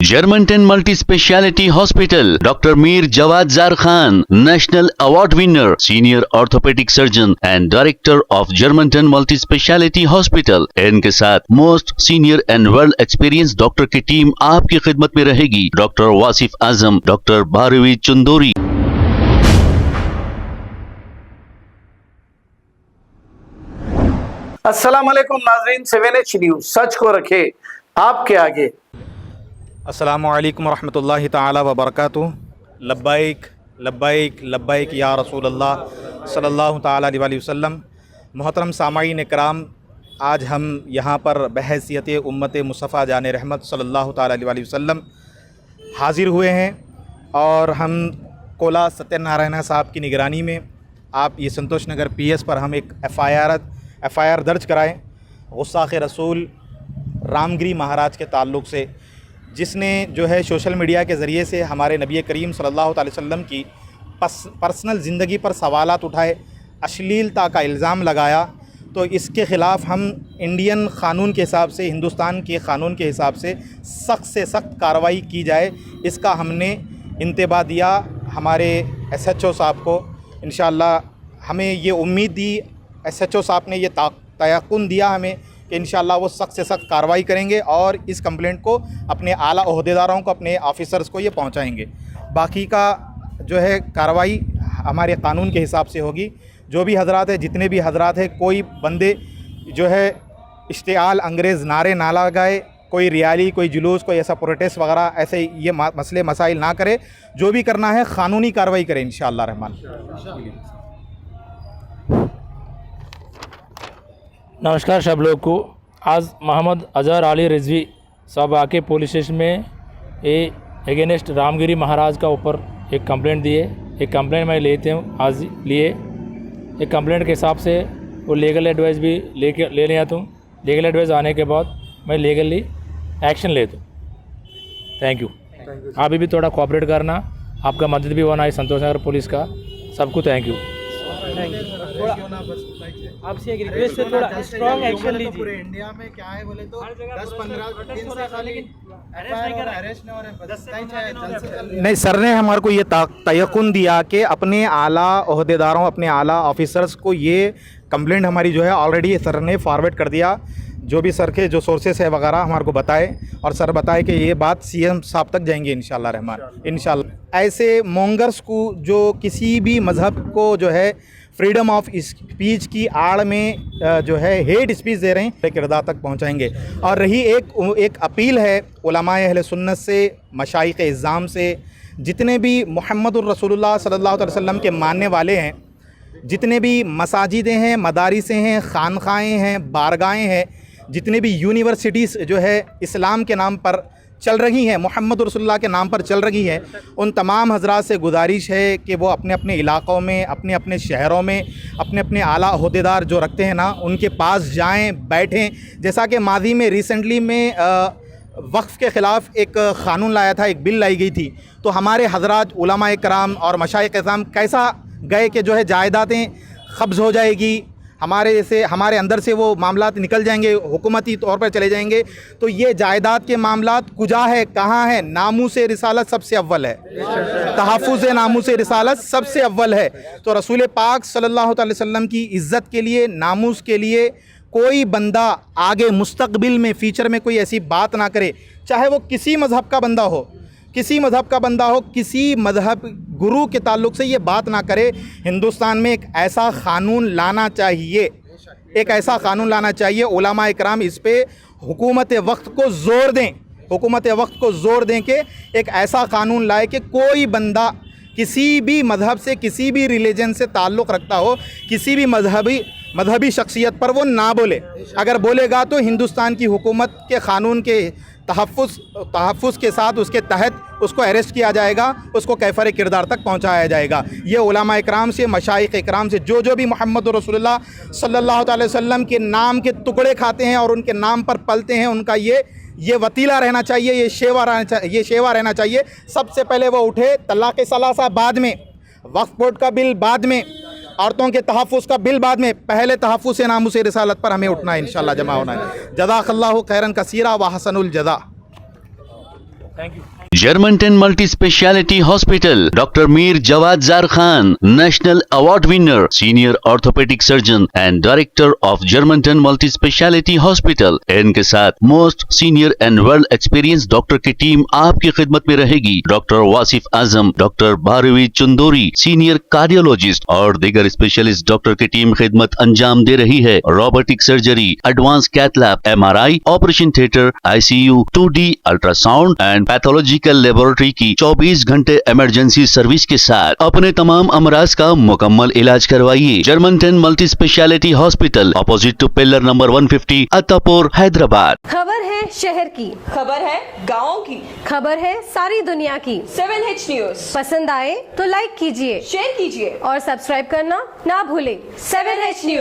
Germantown Multi Speciality Hospital, Dr. Mir Jawad Zar Khan, National Award winner, Senior Orthopedic Surgeon and Director of Germantown Multi Speciality Hospital। इनके साथ most senior and well experience doctor की team आपकी खिदमत में रहेगी। Doctor Wasif Azam, doctor Bharvi Chandori. अस्सलाम वालेकुम नाज़रीन, 7H न्यूज़ सच को रखे आपके आगे। अस्सलामु अलैकुम रहमतुल्लाहि ताला व बरकातुहू। लब्बाइक लब्बाइक लब्बाइक या रसूल अल्लाह सल्लल्लाहु ताला अलैहि वसल्लम। मोहतरम सामाईन इकराम, आज हम यहाँ पर बहैसियत उम्मत मुस्तफ़ा जान रहमत सल्लल्लाहु ताला अलैहि वसल्लम हाज़िर हुए हैं और हम कोला सत्यनारायण साहब की निगरानी में आप ये संतोष नगर PS पर हम एक एफ़आईआर दर्ज कराएँ गुस्ताख़ रसूल रामगिरी महाराज के ताल्लुक़ से, जिसने जो है सोशल मीडिया के ज़रिए से हमारे नबी करीम सल्लल्लाहु अलैहि वसल्लम की पर्सनल ज़िंदगी पर सवालात उठाए, अश्लीलता का इल्ज़ाम लगाया। तो इसके ख़िलाफ़ हम इंडियन क़ानून के हिसाब से, हिंदुस्तान के क़ानून के हिसाब से सख्त कार्रवाई की जाए, इसका हमने इंतबा दिया हमारे SHO साहब को। इंशाअल्लाह हमें ये उम्मीद दी, SHO साहब ने ये तयक़ुन दिया हमें कि इंशाअल्लाह वो सख्त से सख्त कार्रवाई करेंगे और इस कंप्लेंट को अपने आला ओहदेदारों को, अपने ऑफिसर्स को ये पहुंचाएंगे। बाकी का जो है कार्रवाई हमारे कानून के हिसाब से होगी। जो भी हजरात है, जितने भी हजरात है, कोई बंदे जो है इश्तिआल अंग्रेज़ नारे ना लगाए, कोई रैली, कोई जुलूस, कोई ऐसा प्रोटेस्ट वगैरह ऐसे ये मसले मसाइल ना करे। जो भी करना है क़ानूनी कार्रवाई करें इंशाअल्लाह रहमान। नमस्कार सब लोग को। आज मोहम्मद अज़हर अली रिजवी साहब आके पुलिस स्टेशन में अगेंस्ट रामगिरी महाराज का ऊपर एक कंप्लेंट दिए। एक कंप्लेंट मैं लेते हूँ आज लिए। एक कंप्लेंट के हिसाब से वो लीगल एडवाइस भी ले लिया हूँ। लीगल एडवाइस आने के बाद मैं लीगली एक्शन लेता हूँ। Thank you. अभी भी थोड़ा कोऑपरेट करना, आपका मदद भी होना है संतोष नगर पुलिस का। सबको थैंक यू। आपसे एक रिक्वेस्ट है, थोड़ा स्ट्रॉन्ग एक्शन लीजिए। पूरे इंडिया में क्या है बोले तो 10-15 दिन से खाली अरेस्ट नहीं हो रहे। नहीं, सर ने हमारे को ये तयक़ुन दिया कि अपने आला ओहदेदारों, अपने आला ऑफिसर्स को ये कंप्लेंट हमारी जो है ऑलरेडी सर ने फॉरवर्ड कर दिया। जो भी सर के जो सोर्सेस है वगैरह हमारे को बताए और सर बताए कि ये बात CM साहब तक जाएंगे इंशाल्लाह रहमान। इंशाल्लाह ऐसे मोंगर्स को जो किसी भी मज़हब को जो है फ्रीडम ऑफ स्पीच की आड़ में जो है हेट स्पीच दे रहे हैं, किरदार तक पहुंचाएंगे। और रही एक अपील है उलमाए अहले सुन्नत से, मशाइख़ इज़्ज़ाम से, जितने भी मुहम्मदुर रसूलुल्लाह सल्लल्लाहु अलैहि वसल्लम के मानने वाले हैं, जितने भी मसाजिदें हैं, मदारिसें हैं, खानखाएँ हैं, बारगाहें हैं, जितने भी यूनिवर्सिटीज़ जो है इस्लाम के नाम पर चल रही हैं, मोहम्मद रसूलुल्लाह के नाम पर चल रही हैं, उन तमाम हजरात से गुजारिश है कि वो अपने अपने इलाक़ों में, अपने अपने शहरों में अपने अपने आला ओहदेदार जो रखते हैं ना, उनके पास जाएं, बैठें। जैसा कि माजी में रिसेंटली में वक्फ़ के ख़िलाफ़ एक क़ानून लाया था, एक बिल लाई गई थी। तो हमारे हजरात उलमा इकराम और मशाइख़ इज़्ज़ाम कैसा गए कि जो है जायदादें क़ब्ज़ हो जाएगी, हमारे अंदर से वो मामलात निकल जाएंगे, हुकूमती तौर पर चले जाएंगे। तो ये जायदाद के मामलात कुजा है, कहाँ है? नामूस रिसालत सबसे अव्वल है, तहफ़्फ़ुज़ नामूस रिसालत सबसे अव्वल है। तो रसूल पाक सल्लल्लाहु अलैहि वसल्लम की इज़्ज़त के लिए, नामूस के लिए कोई बंदा आगे मुस्तक़बिल में, फ़्यूचर में कोई ऐसी बात ना करे, चाहे वो किसी मज़हब का बंदा हो, किसी मज़हब गुरु के ताल्लुक़ से ये बात ना करे। हिंदुस्तान में एक ऐसा क़ानून लाना चाहिए, एक ऐसा क़ानून लाना चाहिए। उलमा इकराम इस पे हुकूमत वक्त को ज़ोर दें कि एक ऐसा क़ानून लाए कि कोई बंदा किसी भी मज़हब से, किसी भी रिलीजन से ताल्लुक़ रखता हो, किसी भी मजहबी शख्सियत पर वो ना बोले। अगर बोलेगा तो हिंदुस्तान की हुकूमत के क़ानून के तहफ़्फ़ुज़ के साथ, उसके तहत उसको अरेस्ट किया जाएगा, उसको कैफ़र किरदार तक पहुंचाया जाएगा। ये उलमा इकराम से, मशाइख़ इकराम से, जो भी मोहम्मद रसूलुल्लाह सल्लल्लाहु अलैहि वसल्लम के नाम के टुकड़े खाते हैं और उनके नाम पर पलते हैं, उनका ये वतीला रहना चाहिए, ये शेवा रहना चाहिए। सबसे पहले वो उठे, तलाक़ सलासा बाद में, वक्फ़ बोर्ड का बिल बाद में, औरतों के तहफ़्फ़ुज़ का बिल बाद में, पहले तहफ़्फ़ुज़ नामूस रिसालत पर हमें उठना है, इंशाअल्लाह जमा होना है। जज़ाकल्लाहु खैरन कसीरा व हसनुल जज़ा। Thank you. Germantown Multi Speciality Hospital, Dr. Mir Jawad Zar Khan, National Award winner, Senior Orthopedic Surgeon and Director of Germantown Multi Speciality Hospital. इनके साथ most senior and world experience doctor की टीम आपकी खिदमत में रहेगी। Doctor Wasif Azam, doctor Bharvi Chandori, senior cardiologist और दीगर specialist doctor की टीम खिदमत अंजाम दे रही है। Robotic surgery, advance cath lab, MRI, operation theatre, ICU, 2D ultrasound and pathological laboratory की 24 घंटे इमरजेंसी सर्विस के साथ अपने तमाम अमराज का मुकम्मल इलाज करवाइए। Germanten multi speciality hospital, opposite to pillar number 150, Attapur, Hyderabad. खबर है शहर की, खबर है गाँव की, खबर है सारी दुनिया की। 7H न्यूज पसंद आए तो लाइक कीजिए, शेयर कीजिए और सब्सक्राइब करना ना भूलें। 7H news.